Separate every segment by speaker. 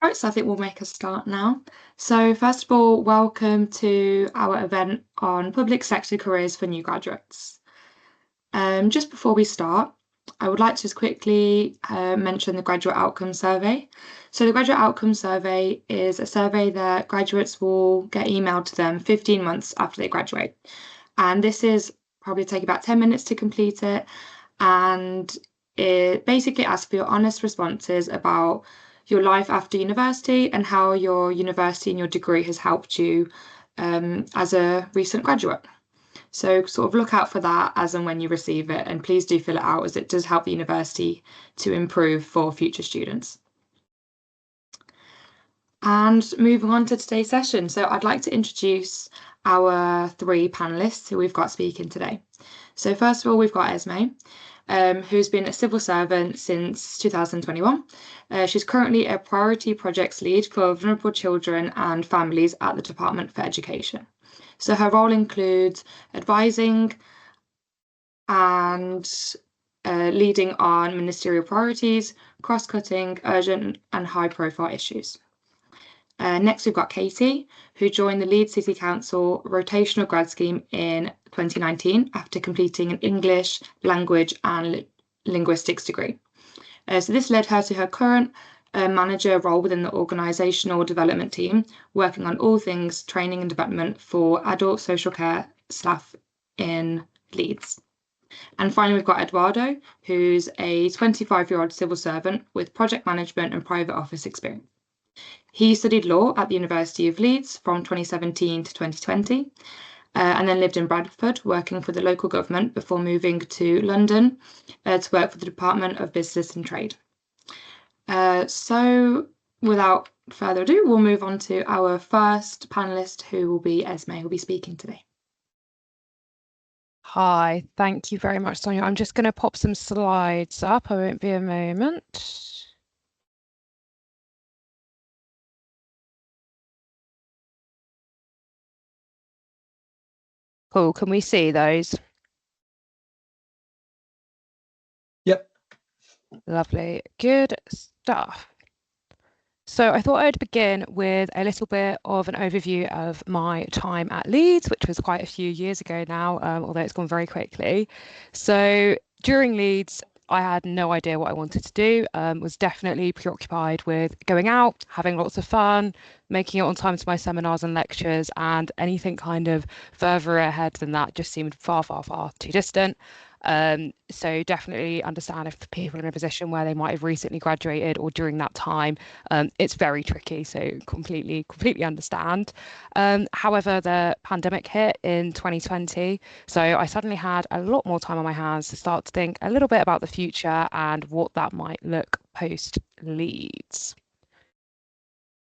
Speaker 1: Right, so I think we'll make a start now. So first of all, welcome to our event on public sector careers for new graduates. Just before we start, I would like to just quickly mention the Graduate Outcome Survey. So the Graduate Outcome Survey is a survey that graduates will get emailed to them 15 months after they graduate. And this is probably take about 10 minutes to complete it. And it basically asks for your honest responses about your life after university and how your university and your degree has helped you as a recent graduate. So sort of look out for that as and when you receive it, and please do fill it out as it does help the university to improve for future students. And moving on to today's session. So I'd like to introduce our three panelists who we've got speaking today. So first of all, we've got Esme, who's been a civil servant since 2021. She's currently a priority projects lead for vulnerable children and families at the Department for Education. So her role includes advising and leading on ministerial priorities, cross-cutting, urgent and high-profile issues. Next, we've got Katie, who joined the Leeds City Council rotational grad scheme in 2019 after completing an English, language and linguistics degree. So this led her to her current manager role within the organisational development team, working on all things training and development for adult social care staff in Leeds. And finally, we've got Eduardo, who's a 25-year-old civil servant with project management and private office experience. He studied law at the University of Leeds from 2017 to 2020, and then lived in Bradford, working for the local government before moving to London to work for the Department of Business and Trade. So without further ado, we'll move on to our first panelist, who will be Esme, who will be speaking today.
Speaker 2: Hi, thank you very much, Sonia. I'm just going to pop some slides up. I won't be a moment. Cool, can we see those?
Speaker 3: Yep.
Speaker 2: Lovely, good stuff. So I thought I'd begin with a little bit of an overview of my time at Leeds, which was quite a few years ago now, although it's gone very quickly. So during Leeds, I had no idea what I wanted to do, was definitely preoccupied with going out, having lots of fun, making it on time to my seminars and lectures, and anything kind of further ahead than that just seemed far, far, far too distant. So definitely understand if people are in a position where they might have recently graduated or during that time, it's very tricky. So completely understand. However, the pandemic hit in 2020. So I suddenly had a lot more time on my hands to start to think a little bit about the future and what that might look post Leeds.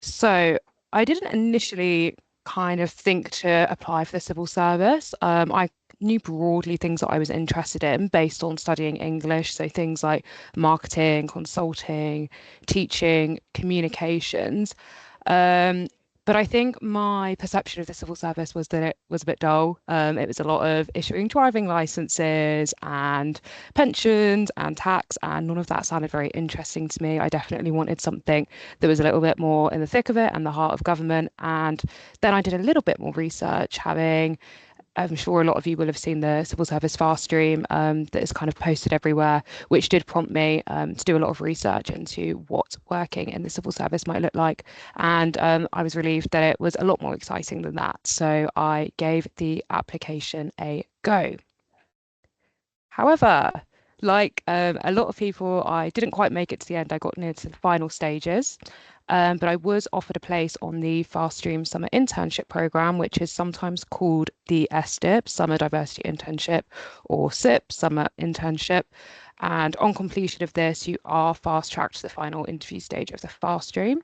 Speaker 2: So I didn't initially kind of think to apply for the civil service. I knew broadly things that I was interested in based on studying English. So things like marketing, consulting, teaching, communications. But I think my perception of the civil service was that it was a bit dull. It was a lot of issuing driving licenses and pensions and tax, and none of that sounded very interesting to me. I definitely wanted something that was a little bit more in the thick of it and the heart of government. And then I did a little bit more research, I'm sure a lot of you will have seen the civil service fast stream that is kind of posted everywhere, which did prompt me to do a lot of research into what working in the civil service might look like. And I was relieved that it was a lot more exciting than that. So I gave the application a go. However, like a lot of people, I didn't quite make it to the end. I got near to the final stages. But I was offered a place on the Fast Stream Summer Internship Programme, which is sometimes called the SDIP, Summer Diversity Internship, or SIP, Summer Internship. And on completion of this, you are fast-tracked to the final interview stage of the Fast Stream.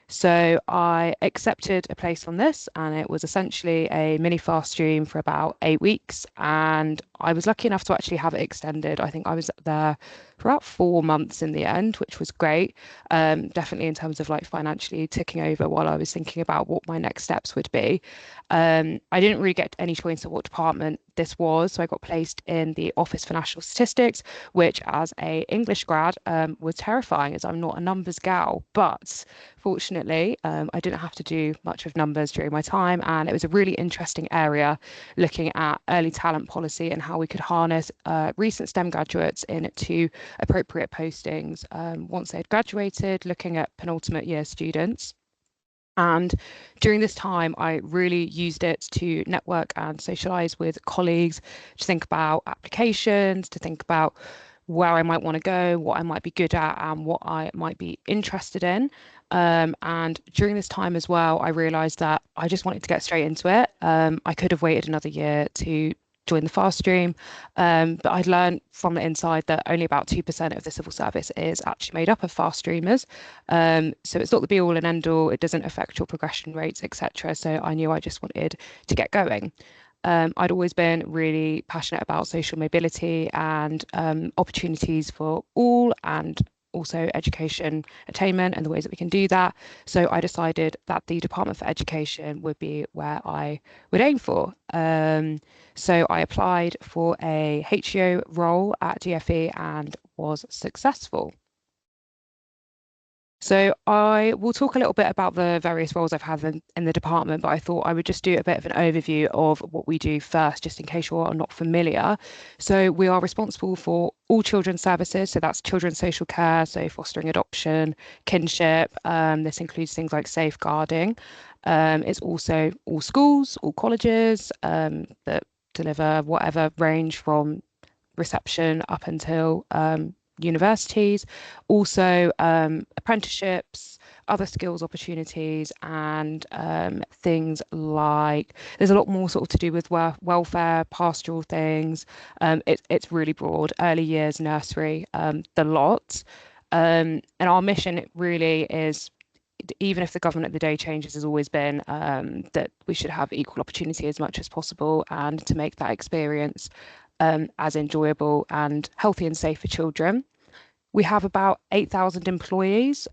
Speaker 2: So I accepted a place on this, and it was essentially a mini fast stream for about 8 weeks. And I was lucky enough to actually have it extended. I think I was there for about 4 months in the end, which was great. Definitely in terms of like financially ticking over while I was thinking about what my next steps would be. I didn't really get any choice of what department this was, so I got placed in the Office for National Statistics, which as a English grad was terrifying as I'm not a numbers gal. But fortunately, I didn't have to do much of numbers during my time, and it was a really interesting area looking at early talent policy and how we could harness recent STEM graduates into appropriate postings once they'd graduated, looking at penultimate year students. And during this time, I really used it to network and socialize with colleagues, to think about applications, to think about where I might want to go, what I might be good at, and what I might be interested in. And during this time as well, I realized that I just wanted to get straight into it. I could have waited another year to join the fast stream, but I'd learned from the inside that only about 2% of the civil service is actually made up of fast streamers. So it's not the be all and end all. It doesn't affect your progression rates, etc. So I knew I just wanted to get going. I'd always been really passionate about social mobility and opportunities for all, and also education attainment and the ways that we can do that. So I decided that the Department for Education would be where I would aim for. So I applied for a HEO role at DFE and was successful. So I will talk a little bit about the various roles I've had in the department, but I thought I would just do a bit of an overview of what we do first, just in case you are not familiar. So we are responsible for all children's services. So that's children's social care, so fostering, adoption, kinship. This includes things like safeguarding. It's also all schools, all colleges that deliver whatever range from reception up until universities, also apprenticeships, other skills opportunities, and things like there's a lot more sort of to do with welfare, pastoral things. It's really broad, early years, nursery, the lot. And our mission really is, even if the government of the day changes, has always been that we should have equal opportunity as much as possible, and to make that experience as enjoyable and healthy and safe for children. We have about 8,000 employees.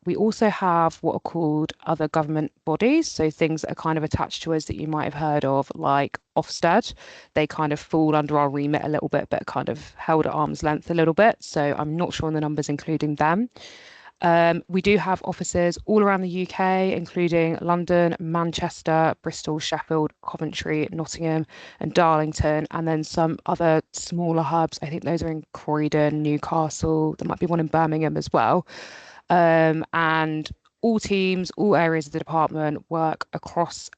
Speaker 2: We also have what are called other government bodies, so things that are kind of attached to us that you might have heard of, like Ofsted. They kind of fall under our remit a little bit, but kind of held at arm's length a little bit. So I'm not sure on the numbers including them. We do have offices all around the UK, including London, Manchester, Bristol, Sheffield, Coventry, Nottingham, and Darlington, and then some other smaller hubs. I think those are in Croydon, Newcastle. There might be one in Birmingham as well. And all teams, all areas of the department work across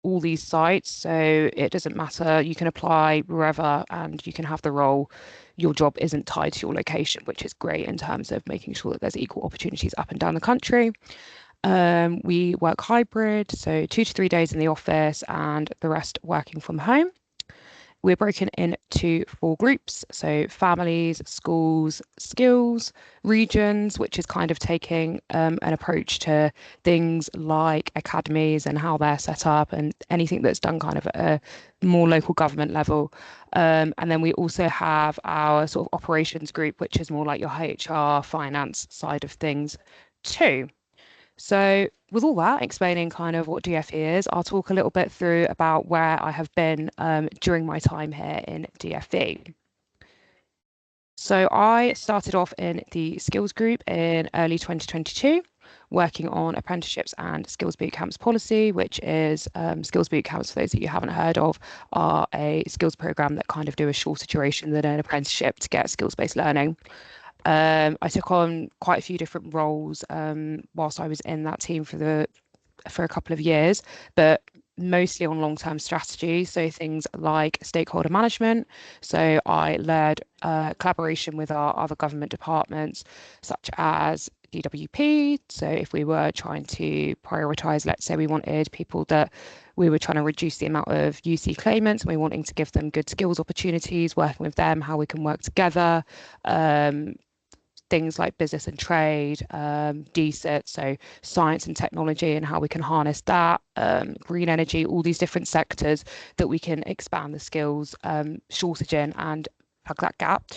Speaker 2: all these sites, so it doesn't matter. You can apply wherever and you can have the role. Your job isn't tied to your location, which is great in terms of making sure that there's equal opportunities up and down the country. We work hybrid, so 2 to 3 days in the office and the rest working from home. We're broken into 4 groups, so families, schools, skills, regions, which is kind of taking an approach to things like academies and how they're set up and anything that's done kind of at a more local government level. And then we also have our sort of operations group, which is more like your HR, finance side of things too. So with all that, explaining kind of what DFE is, I'll talk a little bit through about where I have been during my time here in DFE. So I started off in the skills group in early 2022, working on apprenticeships and skills boot camps policy, which is skills boot camps, for those that you haven't heard of, are a skills program that kind of do a shorter duration than an apprenticeship to get skills-based learning. I took on quite a few different roles whilst I was in that team for a couple of years, but mostly on long-term strategy. So things like stakeholder management. So I led collaboration with our other government departments, such as DWP. So if we were trying to prioritise, let's say we wanted people that we were trying to reduce the amount of UC claimants and we wanting to give them good skills opportunities, working with them, how we can work together. Things like business and trade, DSIT, so science and technology and how we can harness that, green energy, all these different sectors that we can expand the skills shortage in and plug that gap.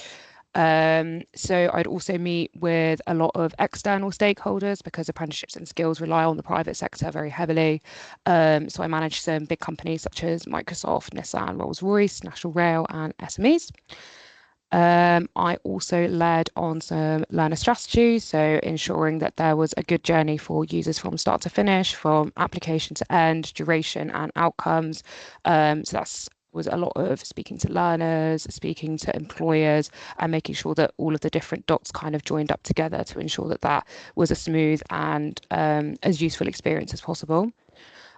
Speaker 2: So I'd also meet with a lot of external stakeholders because apprenticeships and skills rely on the private sector very heavily. So I managed some big companies such as Microsoft, Nissan, Rolls-Royce, National Rail, and SMEs. I also led on some learner strategy, so ensuring that there was a good journey for users from start to finish, from application to end, duration and outcomes. So that's was a lot of speaking to learners, speaking to employers, and making sure that all of the different dots kind of joined up together to ensure that that was a smooth and as useful experience as possible.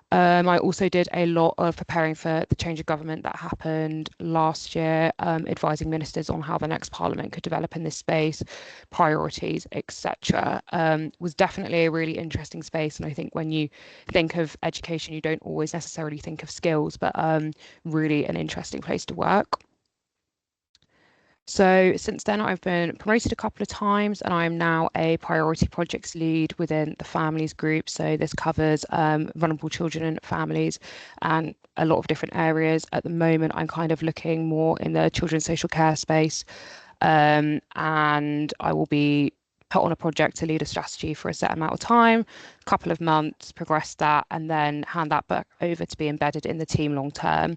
Speaker 2: I also did a lot of preparing for the change of government that happened last year, advising ministers on how the next parliament could develop in this space, priorities, etc. Was definitely a really interesting space. And I think when you think of education, you don't always necessarily think of skills, but really an interesting place to work. So since then, I've been promoted a couple of times and I'm now a priority projects lead within the families group. So this covers vulnerable children and families and a lot of different areas. At the moment, I'm kind of looking more in the children's social care space, and I will be put on a project to lead a strategy for a set amount of time, a couple of months, progress that, and then hand that back over to be embedded in the team long term.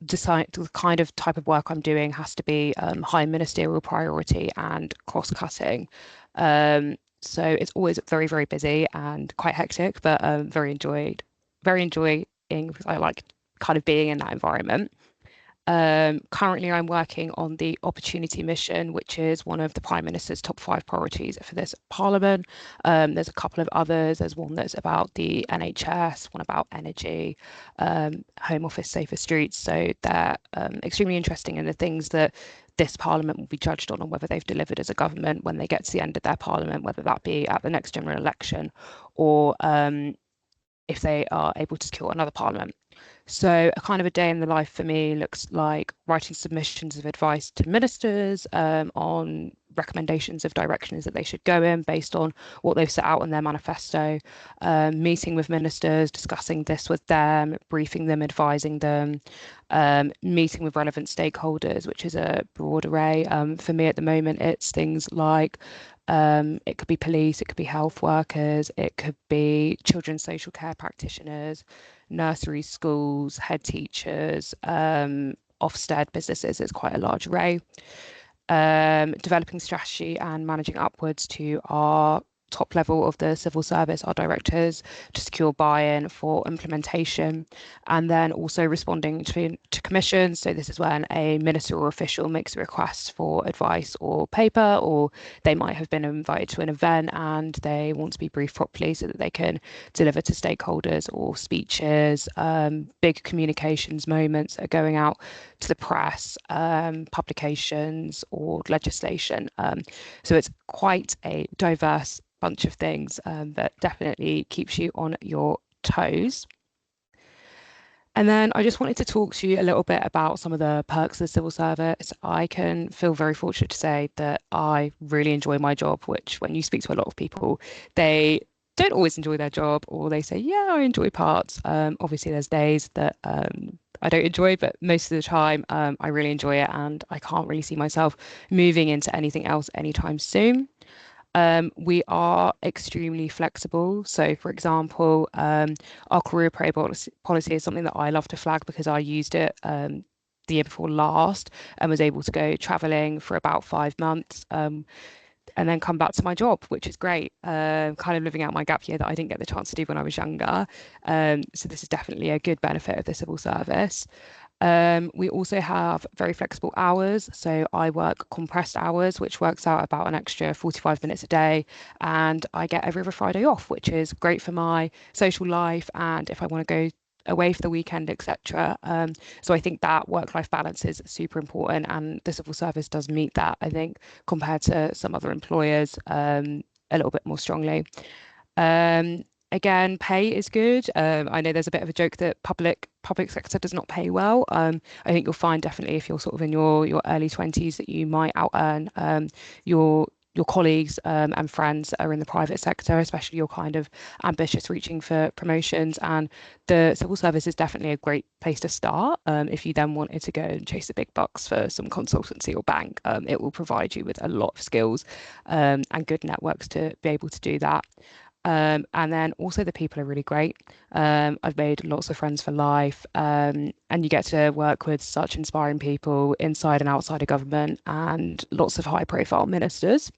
Speaker 2: Decide the kind of type of work I'm doing has to be high ministerial priority and cross-cutting. So it's always very, very busy and quite hectic, but very enjoying because I like kind of being in that environment. Currently, I'm working on the Opportunity Mission, which is one of the Prime Minister's top 5 priorities for this Parliament. There's a couple of others. There's one that's about the NHS, one about energy, Home Office, safer streets. So they're extremely interesting in the things that this Parliament will be judged on whether they've delivered as a government when they get to the end of their Parliament, whether that be at the next general election or if they are able to secure another Parliament. So a kind of a day in the life for me looks like writing submissions of advice to ministers on recommendations of directions that they should go in based on what they've set out in their manifesto, meeting with ministers, discussing this with them, briefing them, advising them, meeting with relevant stakeholders, which is a broad array. For me at the moment, it's things like it could be police, it could be health workers, it could be children's social care practitioners, nursery schools, head teachers, Ofsted businesses. It's quite a large array. Developing strategy and managing upwards to our top level of the civil service, our directors, to secure buy-in for implementation, and then also responding to commissions. So this is when a minister or official makes a request for advice or paper, or they might have been invited to an event and they want to be briefed properly so that they can deliver to stakeholders, or speeches, big communications moments are going out to the press, publications or legislation. So it's quite a diverse bunch of things that definitely keeps you on your toes. And then I just wanted to talk to you a little bit about some of the perks of the civil service. I can feel very fortunate to say that I really enjoy my job, which when you speak to a lot of people, they don't always enjoy their job, or they say, yeah, I enjoy parts. Obviously, there's days that I don't enjoy, but most of the time I really enjoy it, and I can't really see myself moving into anything else anytime soon. We are extremely flexible. So, for example, our career pro policy is something that I love to flag because I used it the year before last and was able to go traveling for about 5 months. And then come back to my job, which is great. Kind of living out my gap year that I didn't get the chance to do when I was younger. So this is definitely a good benefit of the civil service. We also have very flexible hours. So I work compressed hours, which works out about an extra 45 minutes a day. And I get every other Friday off, which is great for my social life. And if I want to go away for the weekend, etc. So I think that work-life balance is super important, and the civil service does meet that, I think, compared to some other employers a little bit more strongly. Again, pay is good. I know there's a bit of a joke that public sector does not pay well. I think you'll find definitely if you're sort of in your early 20s that you might out earn your your colleagues and friends that are in the private sector, especially you're kind of ambitious, reaching for promotions. And the civil service is definitely a great place to start. If you then wanted to go and chase the big bucks for some consultancy or bank, it will provide you with a lot of skills and good networks to be able to do that. And then also the people are really great. I've made lots of friends for life, and you get to work with such inspiring people inside and outside of government and lots of high profile ministers.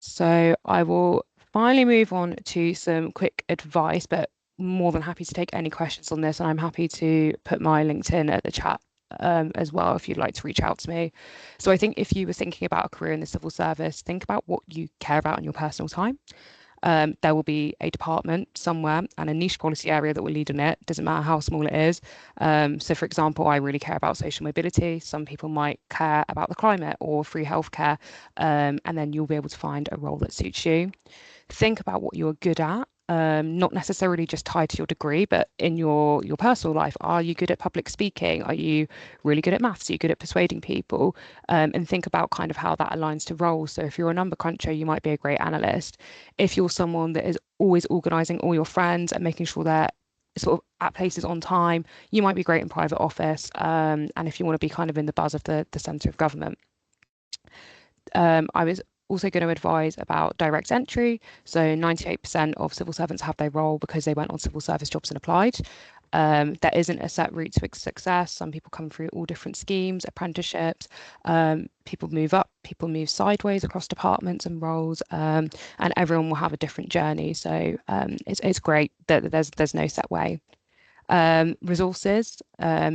Speaker 2: So I will finally move on to some quick advice, but more than happy to take any questions on this. And I'm happy to put my LinkedIn at the chat as well if you'd like to reach out to me. So I think if you were thinking about a career in the civil service, think about what you care about in your personal time. There will be a department somewhere and a niche policy area that will lead in it. Doesn't matter how small it is. So, for example, I really care about social mobility. Some people might care about the climate or free healthcare, and then you'll be able to find a role that suits you. Think about what you're good at. Not necessarily just tied to your degree, but in your personal life. Are you good at public speaking? Are you really good at maths? Are you good at persuading people? And think about kind of how that aligns to roles. So if you're a number cruncher, you might be a great analyst. If you're someone that is always organising all your friends and making sure they're sort of at places on time, you might be great in private office. And if you want to be kind of in the buzz of the centre of government. I was also going to advise about direct entry. So 98% of civil servants have their role because they went on civil service jobs and applied. There isn't a set route to success. Some people come through all different schemes, apprenticeships. People move up, people move sideways across departments and roles, and everyone will have a different journey. So it's great that there's no set way. Resources,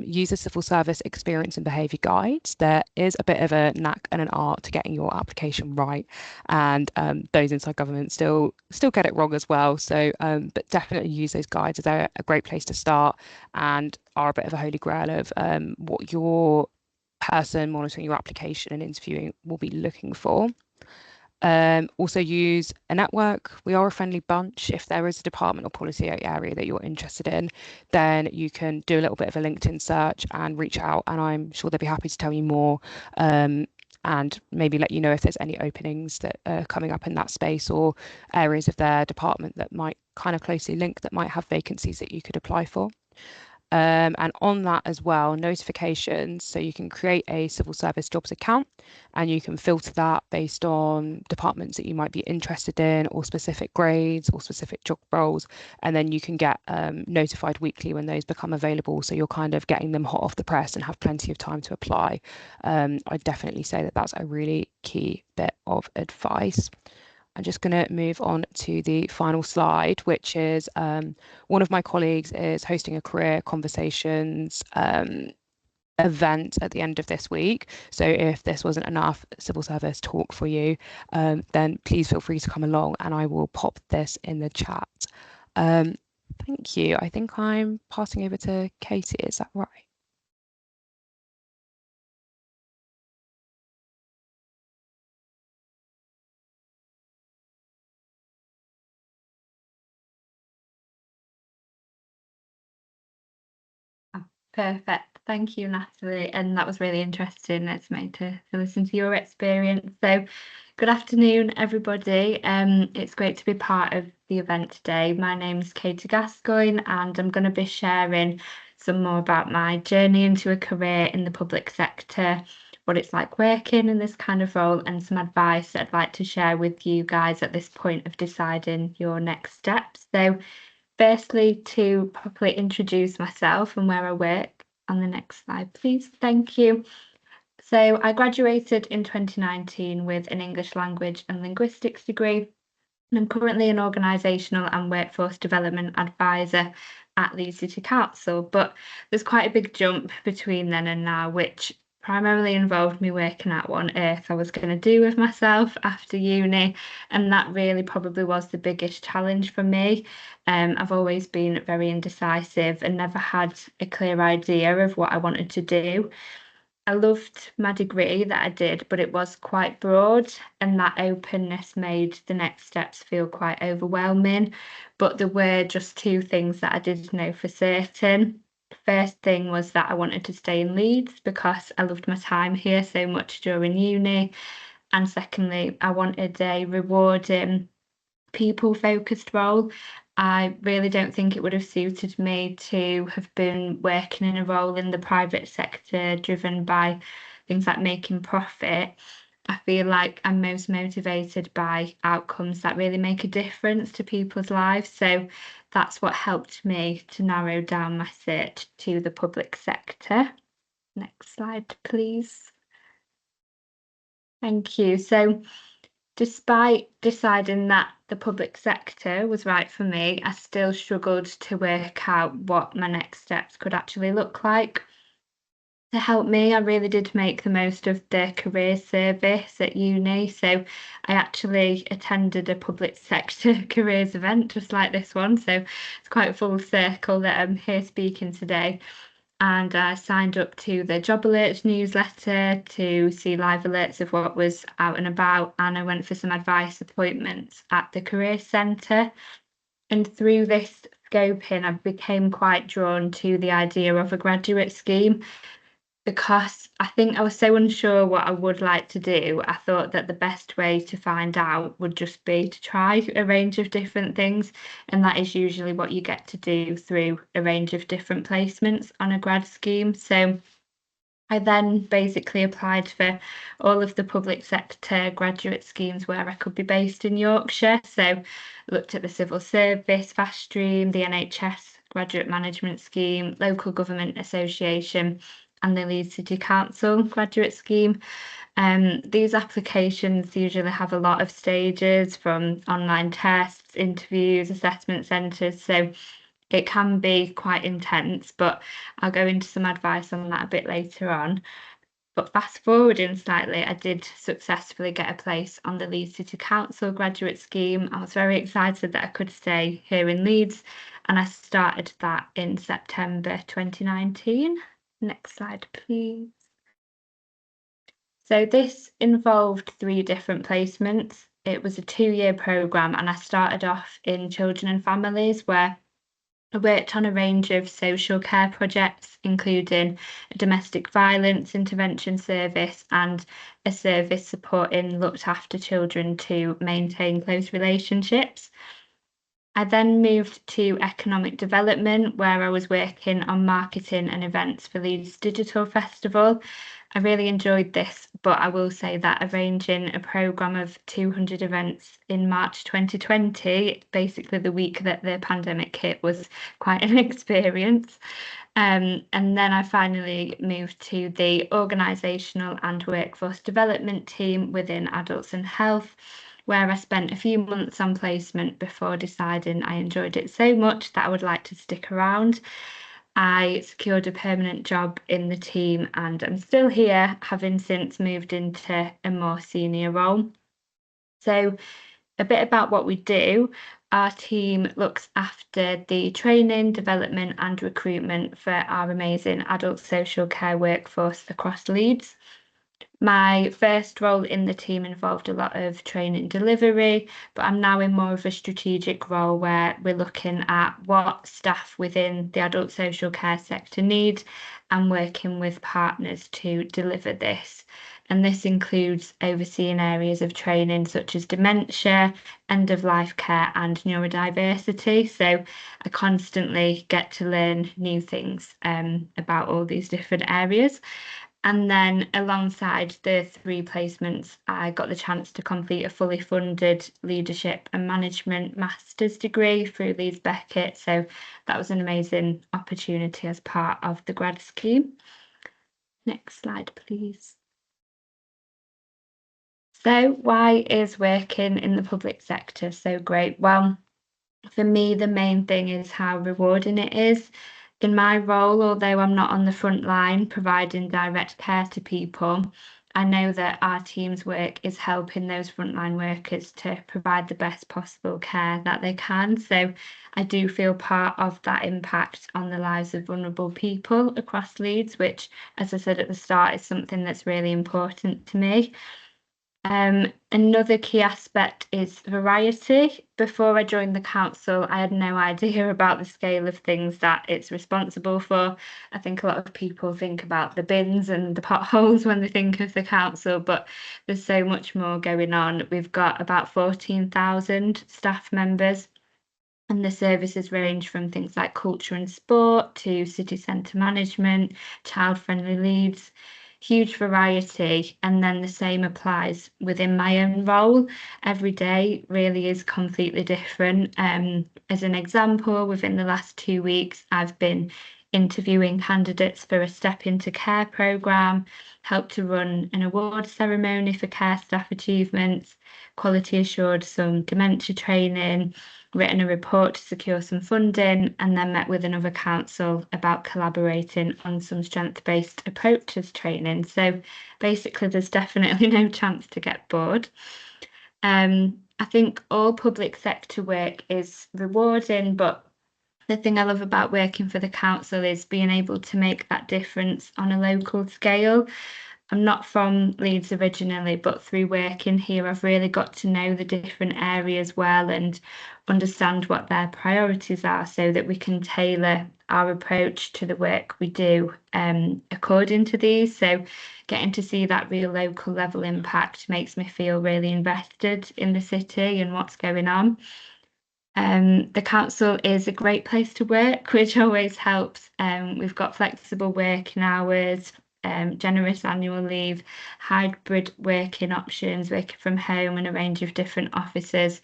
Speaker 2: use the civil service experience and behaviour guides. There is a bit of a knack and an art to getting your application right, and those inside government still get it wrong as well. So, but definitely use those guides. They're a great place to start and are a bit of a holy grail of what your person monitoring your application and interviewing will be looking for. Also use a network. We are a friendly bunch. If there is a department or policy area that you're interested in, then you can do a little bit of a LinkedIn search and reach out, and I'm sure they'll be happy to tell you more and maybe let you know if there's any openings that are coming up in that space or areas of their department that might kind of closely link that might have vacancies that you could apply for. And on that as well, notifications. So you can create a civil service jobs account and you can filter that based on departments that you might be interested in or specific grades or specific job roles. And then you can get notified weekly when those become available. So you're kind of getting them hot off the press and have plenty of time to apply. I'd definitely say that that's a really key bit of advice. I'm just going to move on to the final slide, which is one of my colleagues is hosting a career conversations event at the end of this week. So if this wasn't enough civil service talk for you, then please feel free to come along and I will pop this in the chat. Thank you. I think I'm passing over to Katie. Is that right?
Speaker 4: Perfect. Thank you, Natalie. And that was really interesting. It's made to listen to your experience. So good afternoon, everybody. It's great to be part of the event today. My name's Katie Gascoigne, and I'm going to be sharing some more about my journey into a career in the public sector, what it's like working in this kind of role, and some advice that I'd like to share with you guys at this point of deciding your next steps. So firstly, to properly introduce myself and where I work. On the next slide, please. Thank you. So I graduated in 2019 with an English language and linguistics degree. And I'm currently an organisational and workforce development advisor at Leeds City Council. But there's quite a big jump between then and now, which primarily involved me working out what on earth I was going to do with myself after uni, and that really probably was the biggest challenge for me. I've always been very indecisive and never had a clear idea of what I wanted to do. I loved my degree that I did, but it was quite broad, and that openness made the next steps feel quite overwhelming. But there were just two things that I did know for certain. First thing was that I wanted to stay in Leeds because I loved my time here so much during uni. And secondly, I wanted a rewarding, people-focused role. I really don't think it would have suited me to have been working in a role in the private sector driven by things like making profit. I feel like I'm most motivated by outcomes that really make a difference to people's lives. So that's what helped me to narrow down my search to the public sector. Next slide, please. Thank you. So despite deciding that the public sector was right for me, I still struggled to work out what my next steps could actually look like. To help me, I really did make the most of the career service at uni. So I actually attended a public sector careers event just like this one. So it's quite a full circle that I'm here speaking today. And I signed up to the Job Alerts newsletter to see live alerts of what was out and about. And I went for some advice appointments at the Career Centre. And through this scoping, I became quite drawn to the idea of a graduate scheme, because I think I was so unsure what I would like to do. I thought that the best way to find out would just be to try a range of different things. And that is usually what you get to do through a range of different placements on a grad scheme. So I then basically applied for all of the public sector graduate schemes where I could be based in Yorkshire. So looked at the civil service, fast stream, the NHS graduate management scheme, local government association, and the Leeds City Council graduate scheme. These applications usually have a lot of stages, from online tests, interviews, assessment centres. So it can be quite intense, but I'll go into some advice on that a bit later on. But fast forwarding slightly, I did successfully get a place on the Leeds City Council graduate scheme. I was very excited that I could stay here in Leeds, and I started that in September 2019. Next slide, please. So this involved 3 different placements. It was a 2-year programme, and I started off in children and families, where I worked on a range of social care projects, including a domestic violence intervention service and a service supporting looked after children to maintain close relationships. I then moved to economic development, where I was working on marketing and events for Leeds Digital Festival. I really enjoyed this, but I will say that arranging a programme of 200 events in March 2020, basically the week that the pandemic hit, was quite an experience. And then I finally moved to the organisational and workforce development team within Adults and Health, where I spent a few months on placement before deciding I enjoyed it so much that I would like to stick around. I secured a permanent job in the team, and I'm still here, having since moved into a more senior role. So a bit about what we do. Our team looks after the training, development and recruitment for our amazing adult social care workforce across Leeds. My first role in the team involved a lot of training delivery, but I'm now in more of a strategic role where we're looking at what staff within the adult social care sector need and working with partners to deliver this. And this includes overseeing areas of training such as dementia, end-of-life care and neurodiversity. So I constantly get to learn new things about all these different areas. And then alongside the 3 placements, I got the chance to complete a fully funded leadership and management master's degree through Leeds Beckett. So that was an amazing opportunity as part of the grad scheme. Next slide, please. So why is working in the public sector so great? Well, for me, the main thing is how rewarding it is. In my role, although I'm not on the front line providing direct care to people, I know that our team's work is helping those frontline workers to provide the best possible care that they can. So I do feel part of that impact on the lives of vulnerable people across Leeds, which, as I said at the start, is something that's really important to me. Another key aspect is variety. Before I joined the council, I had no idea about the scale of things that it's responsible for. I think a lot of people think about the bins and the potholes when they think of the council, but there's so much more going on. We've got about 14,000 staff members, and the services range from things like culture and sport to city centre management, child-friendly leads, huge variety. And then the same applies within my own role. Every day really is completely different. As an example, within the last 2 weeks, I've been interviewing candidates for a Step Into Care programme, helped to run an award ceremony for care staff achievements, quality assured some dementia training, written a report to secure some funding, and then met with another council about collaborating on some strength-based approaches training. So basically, there's definitely no chance to get bored. I think all public sector work is rewarding, but the thing I love about working for the council is being able to make that difference on a local scale. I'm not from Leeds originally, but through working here, I've really got to know the different areas well and understand what their priorities are so that we can tailor our approach to the work we do according to these. So getting to see that real local level impact makes me feel really invested in the city and what's going on. The council is a great place to work, which always helps. We've got flexible working hours, generous annual leave, hybrid working options, working from home in a range of different offices,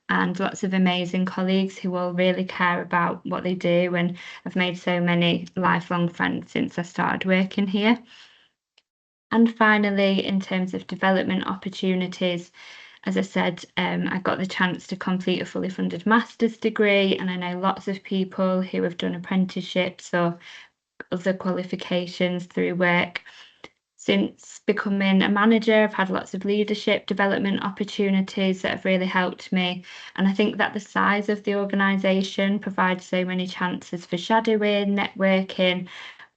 Speaker 4: and lots of amazing colleagues who all really care about what they do. And I've made so many lifelong friends since I started working here. And finally, in terms of development opportunities, as I said, I got the chance to complete a fully funded master's degree, and I know lots of people who have done apprenticeships or other qualifications through work. Since becoming a manager, I've had lots of leadership development opportunities that have really helped me. And I think that the size of the organisation provides so many chances for shadowing, networking,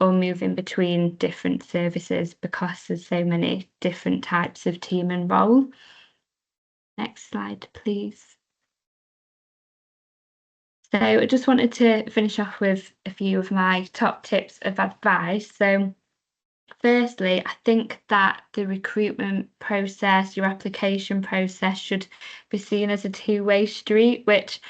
Speaker 4: or moving between different services because there's so many different types of team and role. Next slide, please. So I just wanted to finish off with a few of my top tips of advice. So firstly, I think that the recruitment process, your application process should be seen as a two-way street, which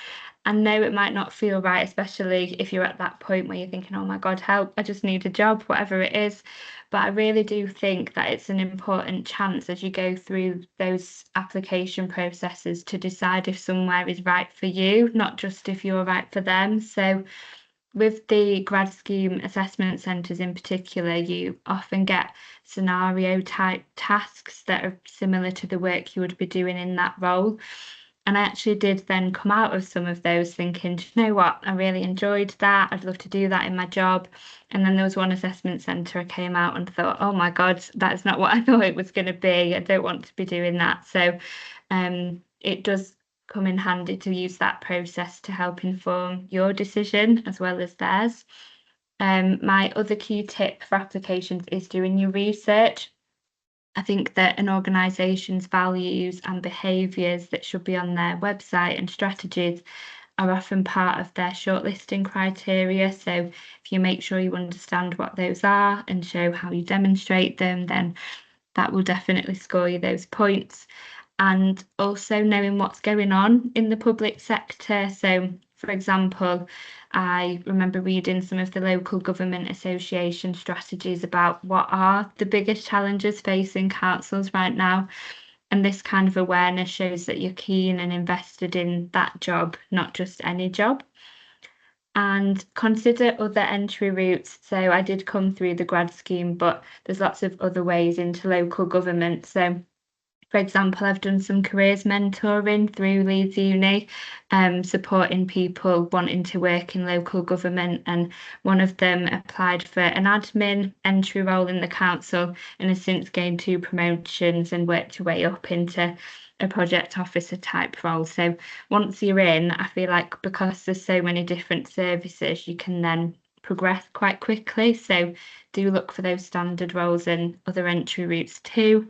Speaker 4: I know it might not feel right, especially if you're at that point where you're thinking, oh my God, help, I just need a job, whatever it is. But I really do think that it's an important chance as you go through those application processes to decide if somewhere is right for you, not just if you're right for them. So with the grad scheme assessment centres in particular, you often get scenario type tasks that are similar to the work you would be doing in that role. And I actually did then come out of some of those thinking, do you know what, I really enjoyed that. I'd love to do that in my job. And then there was one assessment centre I came out and thought, oh my God, that's not what I thought it was going to be. I don't want to be doing that. So it does come in handy to use that process to help inform your decision as well as theirs. My other key tip for applications is doing your research. I think that an organisation's values and behaviours that should be on their website and strategies are often part of their shortlisting criteria. So if you make sure you understand what those are and show how you demonstrate them, then that will definitely score you those points. And also knowing what's going on in the public sector. So, for example, I remember reading some of the local government association strategies about what are the biggest challenges facing councils right now. And this kind of awareness shows that you're keen and invested in that job, not just any job. And consider other entry routes. So I did come through the grad scheme, but there's lots of other ways into local government. So for example, I've done some careers mentoring through Leeds Uni, supporting people wanting to work in local government. And one of them applied for an admin entry role in the council and has since gained 2 promotions and worked her way up into a project officer type role. So once you're in, I feel like because there's so many different services, you can then progress quite quickly. So do look for those standard roles and other entry routes too.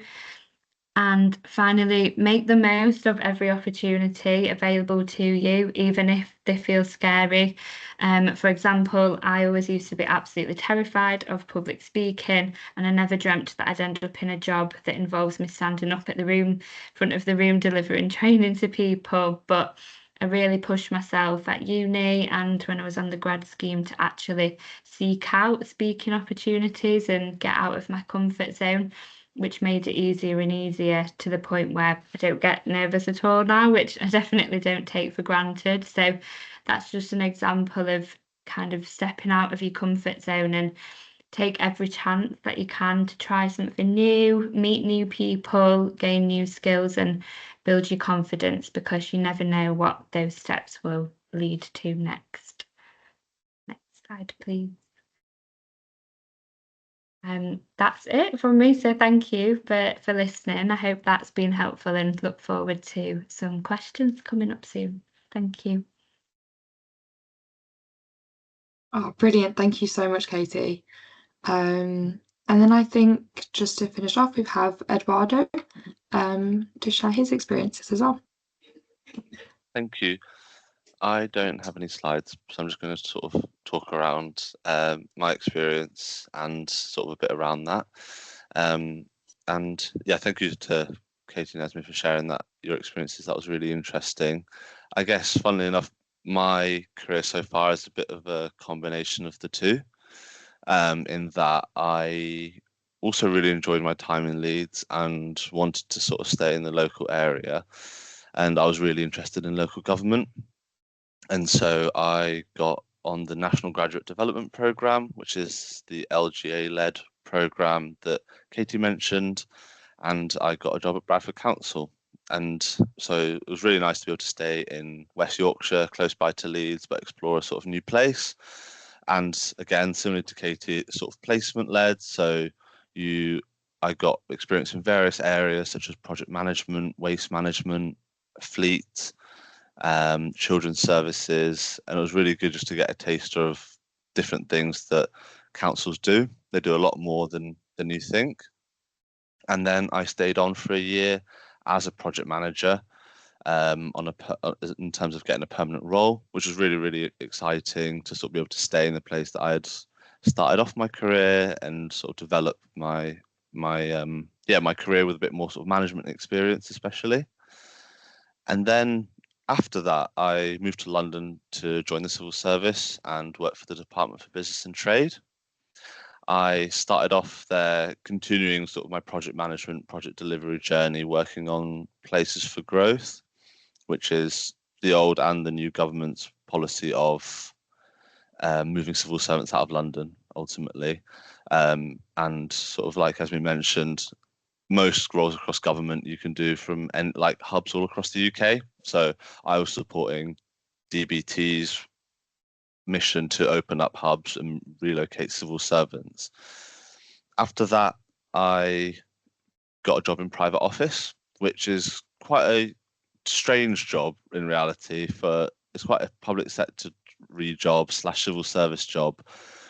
Speaker 4: And finally, make the most of every opportunity available to you, even if they feel scary. For example, I always used to be absolutely terrified of public speaking, and I never dreamt that I'd end up in a job that involves me standing up at the front of the room, delivering training to people. But I really pushed myself at uni and when I was on the grad scheme to actually seek out speaking opportunities and get out of my comfort zone, which made it easier and easier to the point where I don't get nervous at all now, which I definitely don't take for granted. So that's just an example of kind of stepping out of your comfort zone and take every chance that you can to try something new, meet new people, gain new skills, and build your confidence, because you never know what those steps will lead to next. Next slide, please. That's it from me. So thank you for listening. I hope that's been helpful and look forward to some questions coming up soon. Thank you.
Speaker 1: Oh, brilliant. Thank you so much, Katie. And then I think just to finish off, we have Eduardo to share his experiences as well.
Speaker 5: Thank you. I don't have any slides, so I'm just going to sort of talk around my experience and sort of a bit around that. And yeah, thank you to Katie and Esme for sharing that, your experiences. That was really interesting. I guess, funnily enough, my career so far is a bit of a combination of the two, in that I also really enjoyed my time in Leeds and wanted to sort of stay in the local area. And I was really interested in local government. And so I got on the National Graduate Development Programme, which is the LGA-led programme that Katie mentioned, and I got a job at Bradford Council. And so it was really nice to be able to stay in West Yorkshire, close by to Leeds, but explore a sort of new place. And again, similar to Katie, it's sort of placement-led. So I got experience in various areas such as project management, waste management, fleet, children's services, and it was really good just to get a taster of different things that councils do. They do a lot more than you think. And then I stayed on for a year as a project manager, in terms of getting a permanent role, which was really, really exciting to sort of be able to stay in the place that I had started off my career and sort of develop my career with a bit more sort of management experience, especially. And then after that, I moved to London to join the civil service and work for the Department for Business and Trade. I started off there continuing sort of my project management, project delivery journey, working on places for growth, which is the old and the new government's policy of moving civil servants out of London, ultimately. And sort of like, as we mentioned, most roles across government you can do from like hubs all across the UK. So I was supporting DBT's mission to open up hubs and relocate civil servants. After that, I got a job in private office, which is quite a strange job in reality. It's quite a public sector job / civil service job,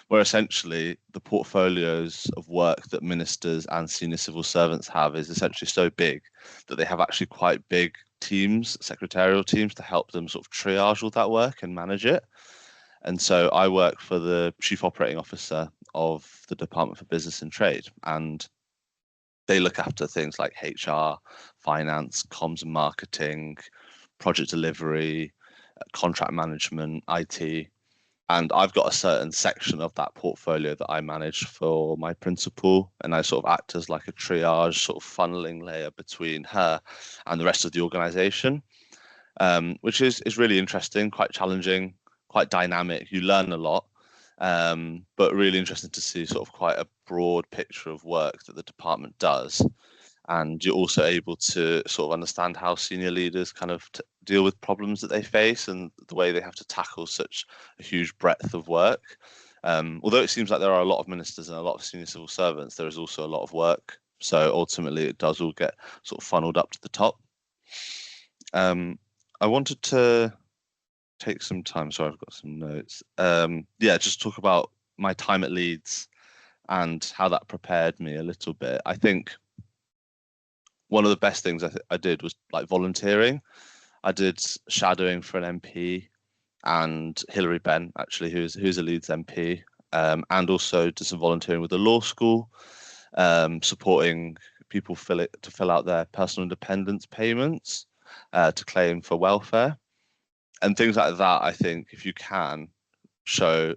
Speaker 5: where essentially the portfolios of work that ministers and senior civil servants have is essentially so big that they have actually quite big teams, secretarial teams, to help them sort of triage all that work and manage it. And so I work for the Chief Operating Officer of the Department for Business and Trade, and they look after things like HR, finance, comms and marketing, project delivery, contract management, IT. And I've got a certain section of that portfolio that I manage for my principal, and I sort of act as like a triage, sort of funneling layer between her and the rest of the organization, which is really interesting, quite challenging, quite dynamic. You learn a lot, but really interesting to see sort of quite a broad picture of work that the department does. And you're also able to sort of understand how senior leaders kind of deal with problems that they face and the way they have to tackle such a huge breadth of work. Although it seems like there are a lot of ministers and a lot of senior civil servants, there is also a lot of work. So ultimately, it does all get sort of funneled up to the top. I wanted to take some time. Sorry, I've got some notes. Just talk about my time at Leeds and how that prepared me a little bit. I think one of the best things I did was like volunteering. I did shadowing for an MP and Hilary Benn, actually, who's a Leeds MP, and also did some volunteering with the law school, supporting people to fill out their personal independence payments to claim for welfare and things like that. I think if you can show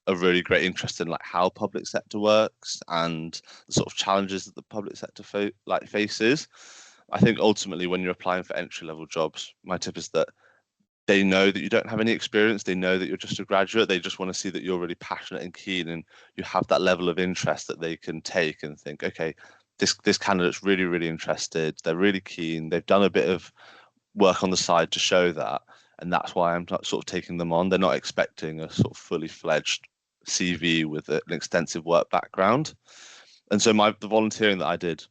Speaker 5: a really great interest in like how public sector works and the sort of challenges that the public sector faces. I think ultimately when you're applying for entry-level jobs, my tip is that they know that you don't have any experience. They know that you're just a graduate. They just want to see that you're really passionate and keen and you have that level of interest that they can take and think, okay, this candidate's really, really interested. They're really keen. They've done a bit of work on the side to show that. And that's why I'm sort of taking them on. They're not expecting a sort of fully fledged CV with an extensive work background. And so the volunteering that I did,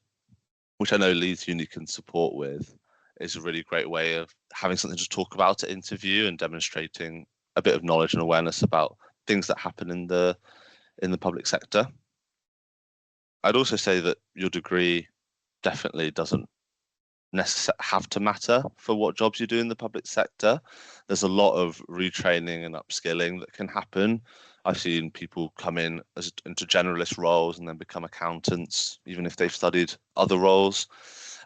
Speaker 5: which I know Leeds Uni can support with, is a really great way of having something to talk about at interview and demonstrating a bit of knowledge and awareness about things that happen in the public sector. I'd also say that your degree definitely doesn't necessarily have to matter for what jobs you do in the public sector. There's a lot of retraining and upskilling that can happen. I've seen people come in into generalist roles and then become accountants, even if they've studied other roles.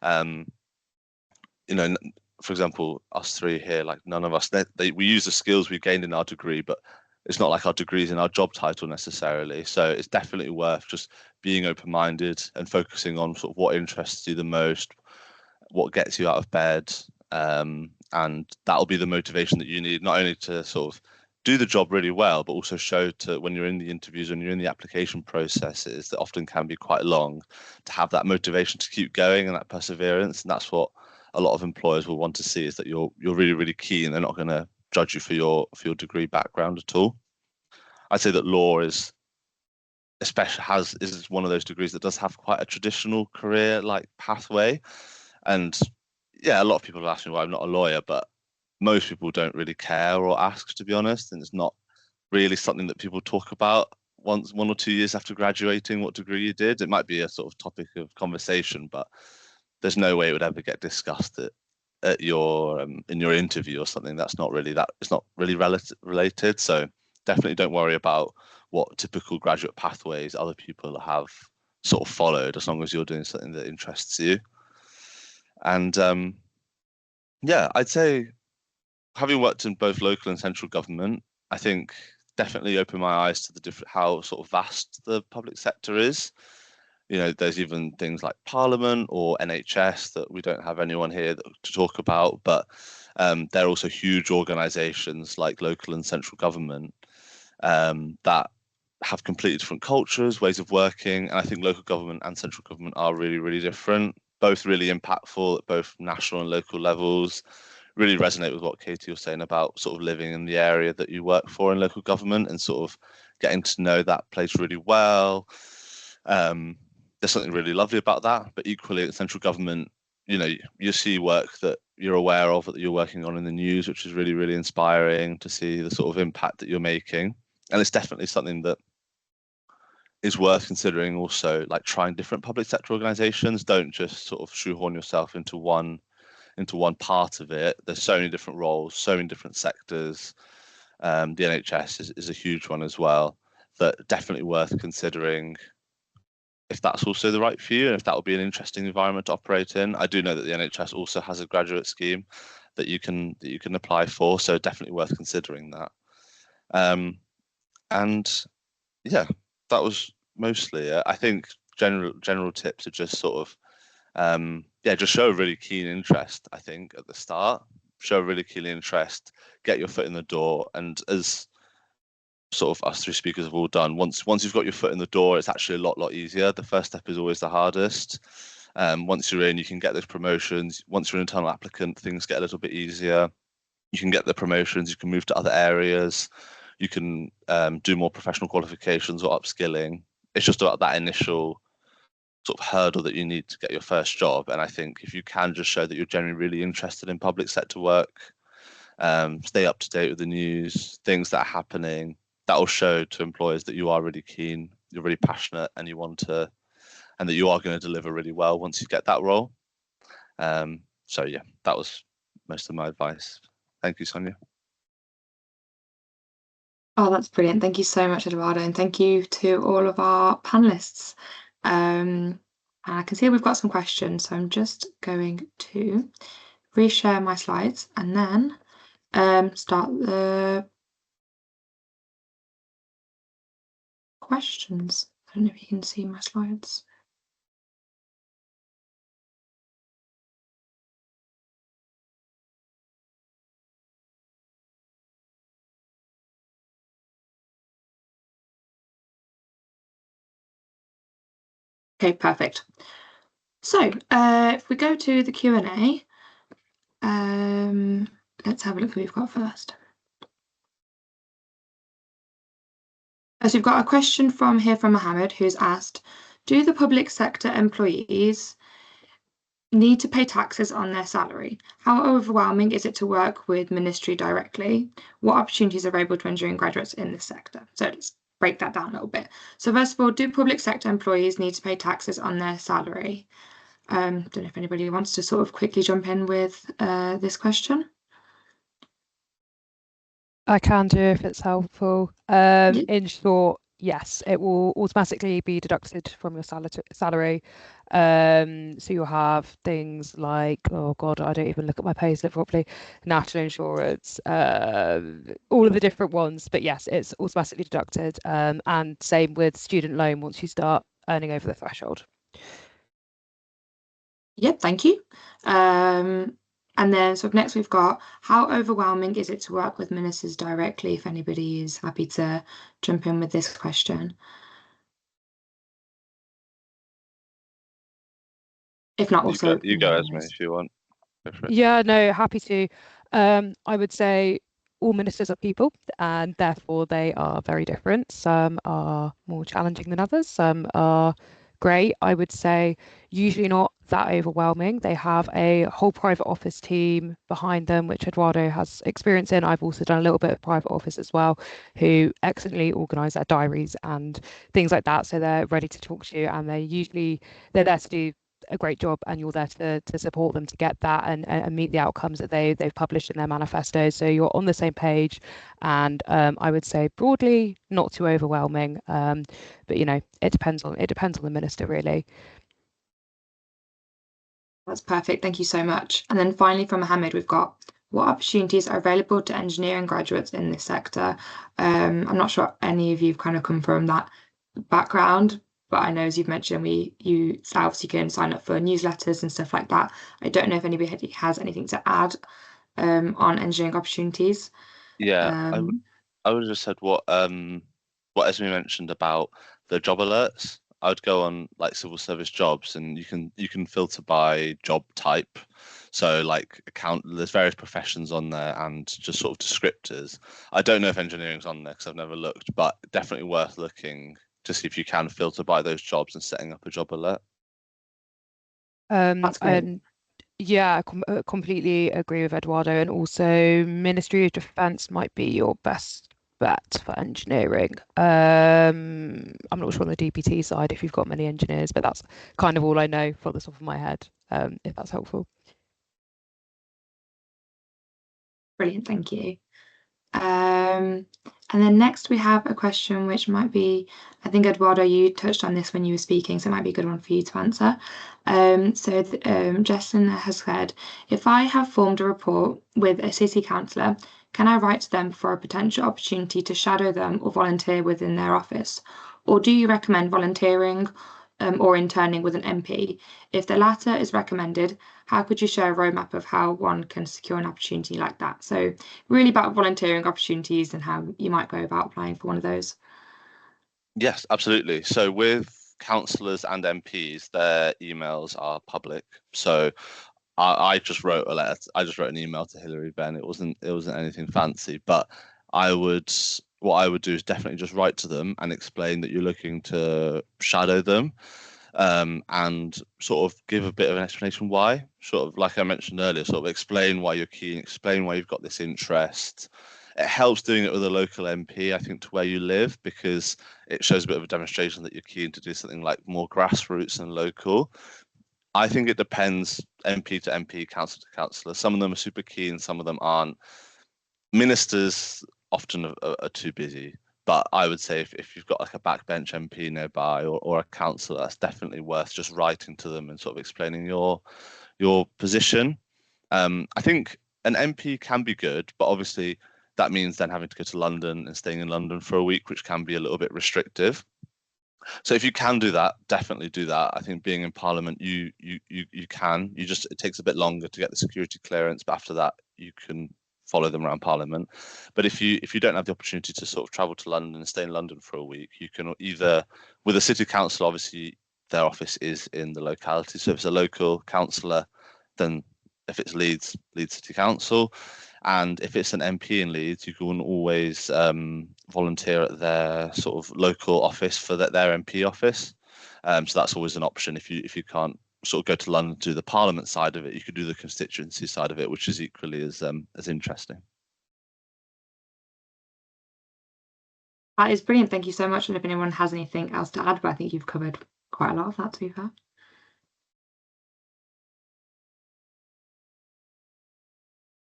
Speaker 5: You know, for example, us three here, like none of us, we use the skills we gained in our degree, but it's not like our degrees in our job title necessarily. So it's definitely worth just being open-minded and focusing on sort of what interests you the most, what gets you out of bed, and that'll be the motivation that you need, not only to sort of do the job really well, but also show to when you're in the interviews and you're in the application processes that often can be quite long, to have that motivation to keep going and that perseverance. And that's what a lot of employers will want to see, is that you're really, really keen. They're not going to judge you for your degree background at all. I'd say that law is one of those degrees that does have quite a traditional career like pathway. And yeah, a lot of people have asked me why I'm not a lawyer, but most people don't really care or ask, to be honest. And it's not really something that people talk about 1 or 2 years after graduating, what degree you did. It might be a sort of topic of conversation, but there's no way it would ever get discussed at your in your interview or something. That's not really it's not really related. So definitely don't worry about what typical graduate pathways other people have sort of followed, as long as you're doing something that interests you. And yeah, I'd say having worked in both local and central government, I think definitely opened my eyes to how sort of vast the public sector is. You know, there's even things like Parliament or NHS that we don't have anyone here to talk about, but they're also huge organisations like local and central government that have completely different cultures, ways of working. And I think local government and central government are really, really different, both really impactful at both national and local levels. Really resonate with what Katie was saying about sort of living in the area that you work for in local government and sort of getting to know that place really well. There's something really lovely about that, but equally at central government, you know, you see work that you're aware of, that you're working on in the news, which is really, really inspiring to see the sort of impact that you're making. And it's definitely something that is worth considering also, like trying different public sector organisations. Don't just sort of shoehorn yourself into one part of it. There's so many different roles, so many different sectors. The NHS is a huge one as well, that definitely worth considering if that's also the right for you and if that would be an interesting environment to operate in. I do know that the NHS also has a graduate scheme that you can apply for, so definitely worth considering that. And yeah, that was mostly it. I think general tips are just sort of just show a really keen interest. I think at the start, show a really keen interest, get your foot in the door, and as sort of us three speakers have all done, once you've got your foot in the door, it's actually a lot easier. The first step is always the hardest. Once you're in, you can get those promotions. Once you're an internal applicant, things get a little bit easier. You can get the promotions, you can move to other areas, you can do more professional qualifications or upskilling. It's just about that initial sort of hurdle that you need to get your first job. And I think if you can just show that you're genuinely really interested in public sector work, stay up to date with the news, things that are happening, that will show to employers that you are really keen, you're really passionate, and that you are going to deliver really well once you get that role. So yeah, that was most of my advice. Thank you, Sonia.
Speaker 1: Oh, that's brilliant. Thank you so much, Eduardo, and thank you to all of our panelists. I can see we've got some questions, so I'm just going to reshare my slides and then start the questions. I don't know if you can see my slides. Okay, perfect. So if we go to the Q&A, let's have a look who we've got first. So we've got a question from Mohammed, who's asked, do the public sector employees need to pay taxes on their salary? How overwhelming is it to work with ministry directly? What opportunities are available to engineering graduates in this sector? So let's break that down a little bit. So first of all, do public sector employees need to pay taxes on their salary? Don't know if anybody wants to sort of quickly jump in with this question.
Speaker 2: I can do if it's helpful. In short, yes, it will automatically be deducted from your salary. So you'll have things like, oh God, I don't even look at my payslip properly, national insurance, all of the different ones. But yes, it's automatically deducted. And same with student loan once you start earning over the threshold.
Speaker 1: Yep, thank you. And then so next we've got, how overwhelming is it to work with ministers directly? If anybody is happy to jump in with this question. If not, also
Speaker 5: you go Esme, if you want. Go for it.
Speaker 2: Yeah, no, happy to. I would say all ministers are people, and therefore they are very different. Some are more challenging than others. Some are great. I would say usually not that overwhelming. They have a whole private office team behind them, which Eduardo has experience in. I've also done a little bit of private office as well, who excellently organise their diaries and things like that. So they're ready to talk to you, and they're there to do a great job, and you're there to support them to get that and meet the outcomes that they've published in their manifesto. So you're on the same page, and I would say broadly not too overwhelming, but you know, it depends on the minister really.
Speaker 1: That's perfect. Thank you so much. And then finally from Mohammed, we've got, what opportunities are available to engineering graduates in this sector? I'm not sure any of you've kind of come from that background, but I know, as you've mentioned, you can sign up for newsletters and stuff like that. I don't know if anybody has anything to add on engineering opportunities.
Speaker 5: Yeah, I would have just said what Esme mentioned about the job alerts. I would go on like civil service jobs, and you can filter by job type. So like there's various professions on there and just sort of descriptors. I don't know if engineering's on there because I've never looked, but definitely worth looking to see if you can filter by those jobs and setting up a job alert.
Speaker 1: That's great.
Speaker 2: And yeah, I completely agree with Eduardo. And also, Ministry of Defence might be your best bet for engineering. I'm not sure on the DPT side if you've got many engineers, but that's kind of all I know from the top of my head, if that's helpful.
Speaker 1: Brilliant, thank you. And then next we have a question which might be, I think Eduardo, you touched on this when you were speaking, so it might be a good one for you to answer. Justin has said, if I have formed a rapport with a city councillor, can I write to them for a potential opportunity to shadow them or volunteer within their office? Or do you recommend volunteering or interning with an MP? If the latter is recommended, how could you share a roadmap of how one can secure an opportunity like that? So really about volunteering opportunities and how you might go about applying for one of those.
Speaker 5: Yes, absolutely. So with councillors and MPs, their emails are public. So I just wrote a letter. I just wrote an email to Hilary Benn. It wasn't anything fancy, but what I would do is definitely just write to them and explain that you're looking to shadow them, and sort of give a bit of an explanation why. Sort of like I mentioned earlier, sort of explain why you're keen, explain why you've got this interest. It helps doing it with a local MP, I think, to where you live, because it shows a bit of a demonstration that you're keen to do something like more grassroots and local. I think it depends MP to MP, councillor to councillor. Some of them are super keen, some of them aren't. Ministers often are too busy, but I would say if you've got like a backbench MP nearby or a councillor, that's definitely worth just writing to them and sort of explaining your position. I think an MP can be good, but obviously that means then having to go to London and staying in London for a week, which can be a little bit restrictive. So if you can do that, definitely do that. I think being in Parliament, you can. It takes a bit longer to get the security clearance, but after that, you can follow them around Parliament. But if you don't have the opportunity to sort of travel to London and stay in London for a week, you can either, with a city council, obviously their office is in the locality. So if it's a local councillor, then if it's Leeds City Council. And if it's an MP in Leeds, you can always volunteer at their sort of local office for their MP office. So that's always an option. If you can't sort of go to London to do the Parliament side of it, you could do the constituency side of it, which is equally as interesting.
Speaker 1: That is brilliant. Thank you so much. And if anyone has anything else to add, but I think you've covered quite a lot of that, to be fair.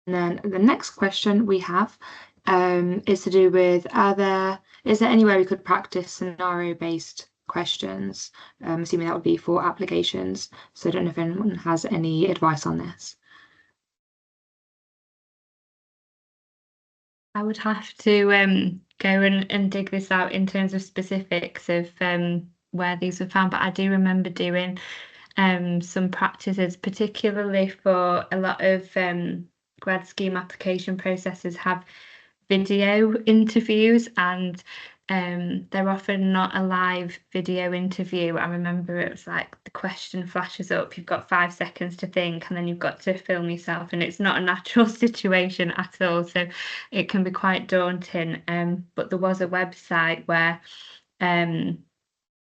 Speaker 1: And then the next question we have is to do with, is there any way we could practice scenario-based questions? Assuming that would be for applications. So I don't know if anyone has any advice on this.
Speaker 4: I would have to go and dig this out in terms of specifics of where these were found, but I do remember doing some practices, particularly for a lot of grad scheme application processes have video interviews, and they're often not a live video interview. I remember it was like the question flashes up, you've got 5 seconds to think, and then you've got to film yourself, and it's not a natural situation at all, so it can be quite daunting. But there was a website where